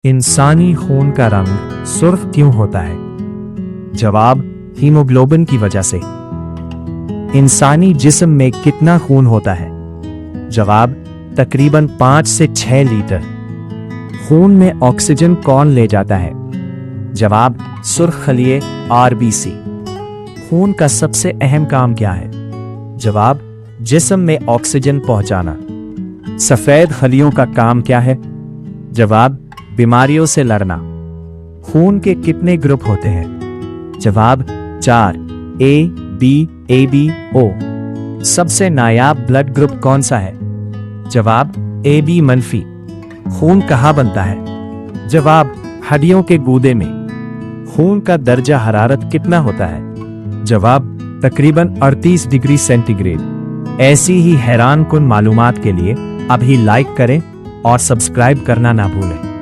इंसानी खून का रंग सुर्ख क्यों होता है? जवाब, हीमोग्लोबिन की वजह से। इंसानी जिस्म में कितना खून होता है? जवाब, तकरीबन 5 से 6 लीटर। खून में ऑक्सीजन कौन ले जाता है? जवाब, सुर्ख खलिए आरबीसी। खून का सबसे अहम काम क्या है? जवाब, जिस्म में ऑक्सीजन पहुंचाना। सफेद खलियों का काम क्या है? जवाब, बीमारियों से लड़ना। खून के कितने ग्रुप होते हैं? जवाब, 4, ए, बी, ए बी, ओ। सबसे नायाब ब्लड ग्रुप कौन सा है? जवाब, ए बी मनफी। खून कहाँ बनता है? जवाब, हड्डियों के गूदे में। खून का दर्जा हरारत कितना होता है? जवाब, तकरीबन 38 डिग्री सेंटीग्रेड। ऐसी ही हैरान कुन मालूमात के लिए अभी लाइक करें और सब्सक्राइब करना ना भूलें।